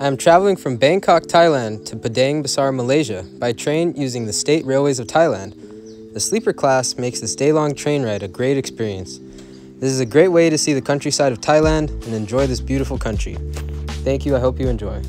I am traveling from Bangkok, Thailand to Padang Besar, Malaysia by train using the State Railways of Thailand. The sleeper class makes this day-long train ride a great experience. This is a great way to see the countryside of Thailand and enjoy this beautiful country. Thank you, I hope you enjoy.